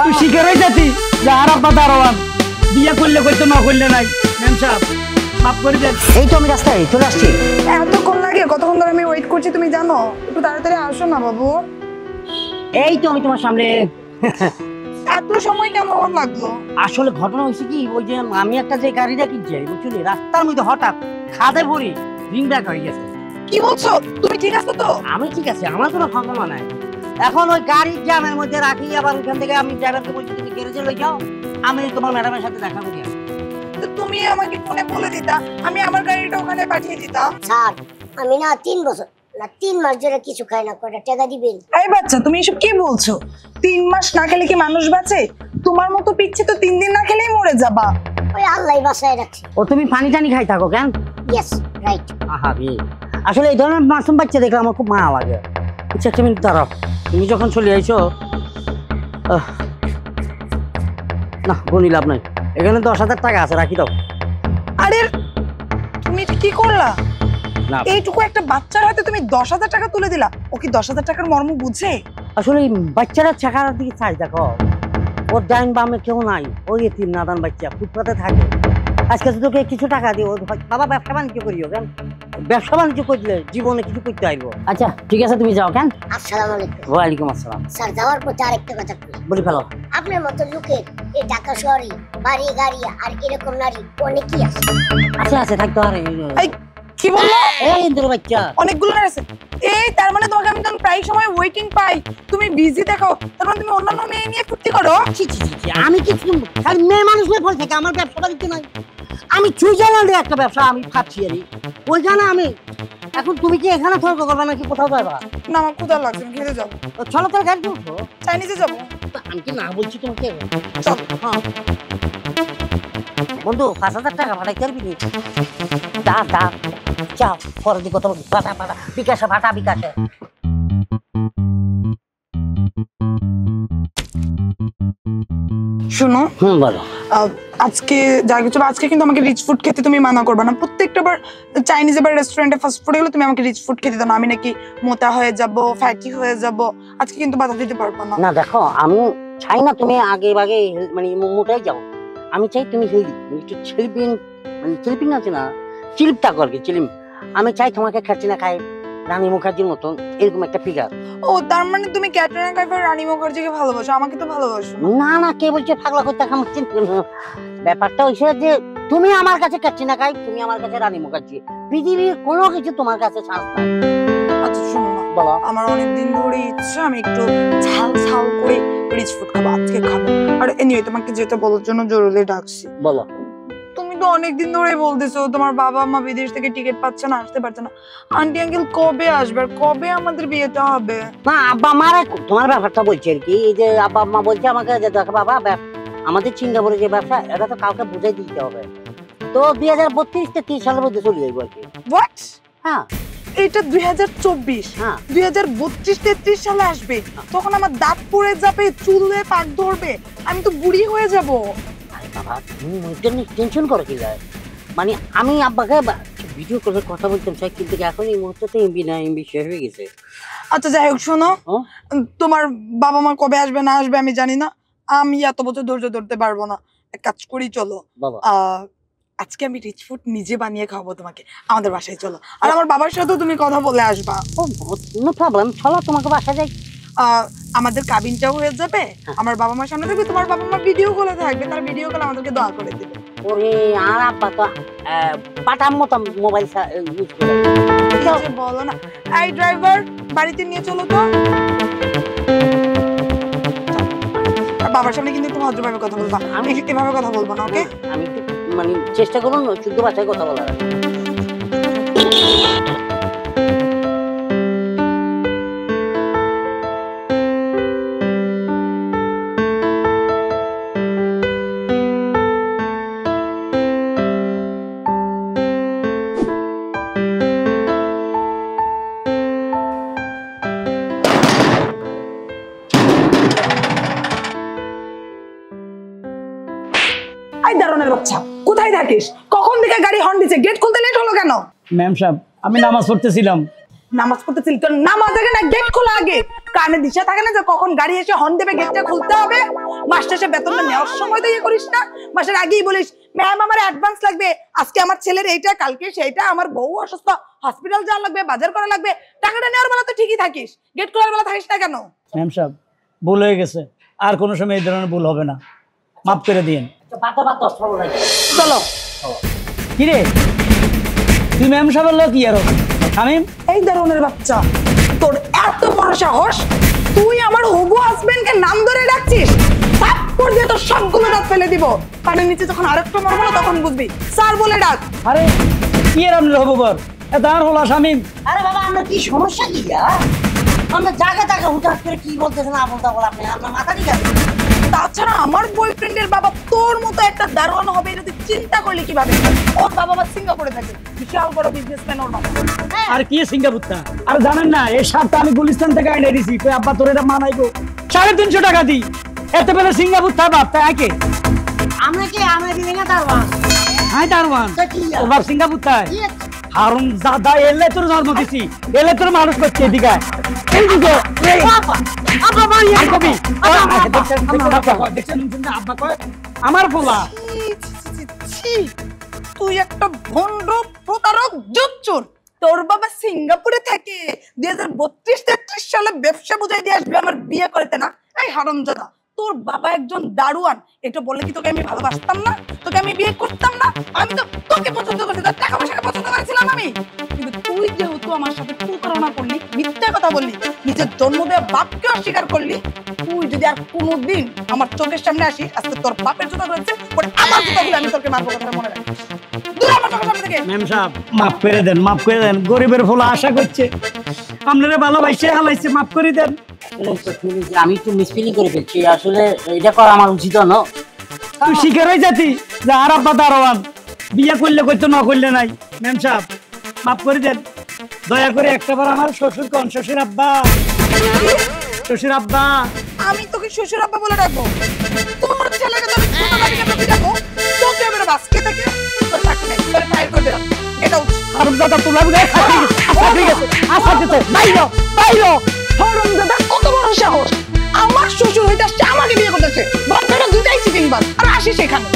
তুই শিকারই যাতি যার আব্বা দারোয়ান বিয়ে করলে কইতো না করলে নাই ম্যাম সাহেব মাফ করে দেন। এই তো আমি রাস্তায় চলে আসছি। এতক্ষণ লাগে? কতক্ষণ ধরে আমি ওয়েট করছি তুমি জানো? একটু তাড়াতাড়ি আসো না বাবু। এই তো আমি তোমার সামনে। এত সময় কেমন লাগলো? আসলে ঘটনা হয়েছে কি, ওই যে আমি একটা যে গাড়িটা কিনছি বুঝলি, রাস্তার মধ্যে হঠাৎ খাদে ভরি রিং ব্যাক হয়ে গেছে। কি বলছো? তুমি ঠিক আছো তো? আমি ঠিক আছে, আমার কোনো সমস্যা নাই। এখন ওই গাড়ির জ্যামের মধ্যে রাখি, আবার ওইখান থেকে আমি ড্রাইভারকে বলছি তুমি গ্যারেজে লই যাও, আমি তোমার ম্যাডামের সাথে দেখা করি। তুমি আমাকে ফোনে বলে দিতা, আমি আমার গাড়িটা ওখানে পাঠিয়ে দিতাম। স্যার আমি না 3 বছর না 3 মাস ধরে কিছু খাই না, কয়টা টাকা দিবেন? এই বাচ্চা তুমি এসব কি বলছো? 3 মাস না খেলে কি মানুষ বাঁচে? তোমার মতো পিচ্ছি তো 3 দিন না খেলেই মরে যাবা। ওই আল্লাহই বাঁচায় রাখছে। ও তুমি পানি টানি খাই থাকো কেন? Yes right. আহা রে, আসলে এই ধরনের মাসুম বাচ্চা দেখলে আমার খুব মায়া লাগে। আচ্ছা একটা মিনিট দাঁড়াও, তুমি যখন চলে আইছো না বনি লাভ নাই, এখানে 10,000 টাকা আছে, রাখি দাও। আরে তুমি এটা কি করলা? না এইটুকু একটা বাচ্চার হাতে তুমি 10,000 টাকা তুলে দিলা। ও কি 10,000 টাকার মর্ম বুঝে? আসলে এই বাচ্চারা চেহারার দিকে চাই দেখো, ওর ডাইন বামে কেউ নাই, ওই এতিম নাদান বাচ্চা ফুটপাতে থাকে। আজকে তো তোকে কিছু টাকা দিও, বাবা ব্যবসা বাণিজ্য করিও কেন, ব্যবসা বাণিজ্য করলে জীবনে কিছু করতে আইবো। আচ্ছা ঠিক আছে তুমি যাও কেন। আসসালামু আলাইকুম। ওয়ালাইকুম আসসালাম। স্যার যাওয়ার পথে আরেকটা কথা বলি। বলি ফেলো। আপনার মতো লোকের এই ঢাকা শহরে বাড়ি গাড়ি আর এরকম নারী অনেকই আছে। আচ্ছা আচ্ছা থাকতো। আর এই কি বললো? এই ইন্দুর বাচ্চা অনেকগুলো আছে। এই তার মানে তোমাকে আমি তখন প্রায় সময় ওয়েটিং পাই, তুমি বিজি দেখো, তার মানে তুমি অন্যান্য মেয়ে নিয়ে ফুর্তি করো। আমি কিছু খালি মেয়ে মানুষ হয়ে পড়ে থাকে, আমার ব্যবসা বাণিজ্য নাই। আমি সুইজারল্যান্ডে একটা ব্যবসা আমি খাচ্ছি আর ওইখানে আমি। এখন তুমি কি এখানে তর্ক করবে নাকি কোথাও যাবা? না আমার ক্ষুধা লাগছে, আমি খেতে যাবো। চলো তোর গাড়ি উঠো, চাইনিজে যাবো। আমি কি না বলছি তোমাকে? চল। হ্যাঁ বন্ধু 5,000 টাকা ভাড়াই করবি নি? দা দা যাও পরে দিকে কথা বলি। ভাটা ভাটা বিকাশে, ভাটা বিকাশে। শোনো বলো। আজকে যা কিছু, আজকে কিন্তু আমাকে রিচ ফুড খেতে তুমি মানা করবে না। প্রত্যেকটা বার চাইনিজ বা রেস্টুরেন্টে ফাস্ট ফুড গেলে তুমি আমাকে রিচ ফুড খেতে দাও না, আমি নাকি মোটা হয়ে যাব, ফ্যাটি হয়ে যাব। আজকে কিন্তু বাধা দিতে পারবো না। না দেখো, আমি চাই না তুমি আগে ভাগে মানে মোটাই যাও, আমি চাই তুমি হেলদি, একটু স্লিপিং, মানে স্লিপিং আছে না, চিলিপটা করবে চিলিম। আমি চাই তোমাকে খাচ্ছি না খাই রানী মুখার্জির মতন এরকম একটা ফিগার। ও তার মানে তুমি ক্যাটরিনা কাইফ আর রানী মুখার্জিকে ভালোবাসো, আমাকে তো ভালোবাসো না। না কে বলছে পাগলা করতে খামাচ্ছি? ব্যাপারটা হইছে যে তুমি আমার কাছে ক্যাটরিনা কাইফ, তুমি আমার কাছে রানী মুখার্জি, পৃথিবীর কোনো কিছু তোমার কাছে চান্স নাই। আচ্ছা শোনো না, বলো। আমার অনেকদিন ধরে ইচ্ছা আমি একটু ঝাল ঝাল করে রিচ ফুড খাবো, আজকে খাবো। আর এনিওয়ে তোমাকে যেটা বলার জন্য জরুরি ডাকছি। বলো। তুমি তো অনেকদিন ধরে বলতেছো তোমার বাবা মা বিদেশ থেকে টিকিট পাচ্ছে না, আসতে পারছে না। আন্টি আঙ্কেল কবে আসবে, আর কবে আমাদের বিয়েটা হবে? না আব্বা মারা তোমার ব্যাপারটা বলছে আর কি, এই যে আব্বা মা বলছে আমাকে যে দেখো বাবা আমাদের সিঙ্গাপুরে যে ব্যবসা, এটা তো কাউকে বুঝাই দিতে হবে। তো 2032-33 সালের মধ্যে চলে যাইব আর কি। হোয়াট? হ্যাঁ এটা 2024, হ্যাঁ 2032-33 সালে আসবে। তখন আমার দাঁত পড়ে যাবে, চুলে পাক ধরবে, আমি তো বুড়ি হয়ে যাব। আরে বাবা তুমি টেনশন করো কি যায়, মানে আমি আব্বাকে ভিডিও করে কথা বলতাম চাই, কিন্তু এখন এই মুহূর্তে এমবি শেষ হয়ে গেছে। আচ্ছা যাই হোক শোনো, তোমার বাবা মা কবে আসবে না আসবে আমি জানি না, আমি এত বছর ধৈর্য ধরতে পারবো না। এক কাজ করি চলো, আজকে আমি রিচ ফুড নিজে বানিয়ে খাবো তোমাকে, আমাদের বাসায় চলো। আর আমার বাবার সাথেও তুমি কথা বলে আসবা। নো প্রবলেম, চলো তোমাকে বাসায় যাই। আমাদের কাবিনটাও হয়ে যাবে, আমার বাবা মার সামনে থাকবে, তোমার বাবা মা ভিডিও কলে থাকবে, তার ভিডিও কলে আমাদেরকে দোয়া করে দেবে। ওরে আর আব্বা তো পাটার মতো মোবাইল ইউজ করে। বলো না, এই ড্রাইভার বাড়িতে নিয়ে চলো তো। বাবার সামনে কিন্তু একটু ভদ্রভাবে কথা বলবা, আমি এভাবে কথা বলবো না, ওকে? আমি মানে চেষ্টা করুন শুদ্ধ ভাষায় কথা বলার। বাচ্চা কোথায় থাকিস? কখন থেকে গাড়ি হর্ন দিচ্ছে, গেট খুলতে লেট হলো কেন? ম্যাম সাহেব আমি নামাজ পড়তেছিলাম। নামাজ পড়তেছিলি? তোর নামাজ আগে না গেট খোলা আগে? কানে দিশা থাকে না যে কখন গাড়ি এসে হর্ন দেবে, গেটটা খুলতে হবে? মাস শেষে বেতনটা নেওয়ার সময় তো ইয়ে করিস না, মাসের আগেই বলিস ম্যাম আমার অ্যাডভান্স লাগবে, আজকে আমার ছেলের এইটা, কালকে সেইটা, আমার বউ অসুস্থ, হসপিটাল যাওয়া লাগবে, বাজার করা লাগবে। টাকাটা নেওয়ার বেলা তো ঠিকই থাকিস, গেট খোলার বেলা থাকিস না কেন? ম্যাম সাহেব ভুল হয়ে গেছে, আর কোনো সময় এই ধরনের ভুল হবে না, মাফ করে দিন। চলো। কিরে তুই ম্যাম সাহেবের লোক কি আরো শামিম? এই দারুণের বাচ্চা, তোর এত বড় সাহস, তুই আমার হবু হাজবেন্ডকে নাম ধরে ডাকছিস? থাপ্পড় দিয়ে তোর সবগুলো দাঁত ফেলে দিব। পানির নিচে যখন আরেকটা মারবো না তখন বুঝবি, স্যার বলে ডাক। আরে কি এর আমলে হবো বর দাঁড় হলা শামিম? আরে বাবা আপনার কি সমস্যা কি? আমরা জায়গা জায়গা হুটাট করে কি বলতেছেন না বলতে বল, আপনি আপনার মাথা ঠিক আছে? তাছাড়া আমার বয়ফ্রেন্ডের বাবা তোর মতো একটা দারোয়ান হবে এটা তুই চিন্তা করলি কিভাবে? ওর বাবা মা সিঙ্গাপুরে থাকে, বিশাল বড় বিজনেসম্যান ওর বাবা। আর কি সিঙ্গাপুরটা? আর জানেন না এই শার্টটা আমি গুলিস্তান থেকে আইনে দিছি, কই আব্বা তোর এটা মানাইবো 350 টাকা দি, এত বেলা সিঙ্গাপুর থা বাপ তা একে আমরা কি আমরা দিলে না দারওয়ান? হাই দারওয়ান তা কি ও বাপ সিঙ্গাপুর তাই হারুম জাদা এলে তোর জন্ম দিছি, এলে তোর মানুষ করছে এদিকে এই দিকে বাবা আব্বা বাড়ি আর কবি দেখছেন আব্বা কয় আমার পোলা। ছি, ছি, ছি, ছি। তুই একটা ভণ্ড প্রতারক জোচ্চোর। তোর বাবা সিঙ্গাপুরে থাকে, 2032-33 সালে ব্যবসা বুঝাই দিয়ে আসবে আমার বিয়ে করতে না। এই হারামজাদা, তোর বাবা একজন দারোয়ান, এটা বলে কি তোকে আমি ভালোবাসতাম না? তোকে আমি বিয়ে করতাম না? আমি তো তোকে পছন্দ করছি, তোর টাকা পয়সাকে পছন্দ করেছিলাম আমি। কিন্তু তুই যেহেতু আমার সাথে প্রতারণা করলি, মিথ্যা কথা বললি, নিজের জন্ম দেওয়া বাপকে অস্বীকার করলি, তুই যদি আর কোনোদিন আমার চোখের সামনে আসিস, আজকে তোর বাপের জুতা ধরেছে, পরে আমার জুতা খুলে আমি তোকে মারবো, কথা মনে রাখিস। দূর আমার চোখের সামনে থেকে। ম্যাম সাহেব মাফ করে দেন, মাফ করে দেন, গরিবের ফলা আশা করছে, আপনারা ভালোবাসে হালাইছে, মাফ করে দেন। আমি একটু মিসফিলিং করে ফেলছি, আসলে এটা করা আমার উচিত না। তুই শিকার হয়ে যাতি যে আর আব্বা দারোয়ান, বিয়ে করলে করতো না করলে নাই। ম্যাম সাহেব মাফ করে দেন, দয়া করে একটাবার আমার শ্বশুর কোন শ্বশুর আব্বা, শ্বশুর আব্বা। আমি তোকে শ্বশুর আব্বা বলে ডাকবো? তোর ছেলেকে তো আমি ছোট বাড়িতে বলে ডাকবো? তোকে আমি বাসকে থেকে তোর চাকরি নেই, তোর ফাইল করে দিলাম। এটা উচিত। হারামজাদা তোলা বুঝে আচ্ছা ঠিক আছে আচ্ছা ঠিক আছে বাইরো বাইরো। হারামজাদা কত বড় সাহস, আমার শ্বশুর হইতে আসছে, আমাকে বিয়ে করতেছে, বাচ্চাটা দুটাই চিটিংবাজ, আর আসিস এখানে।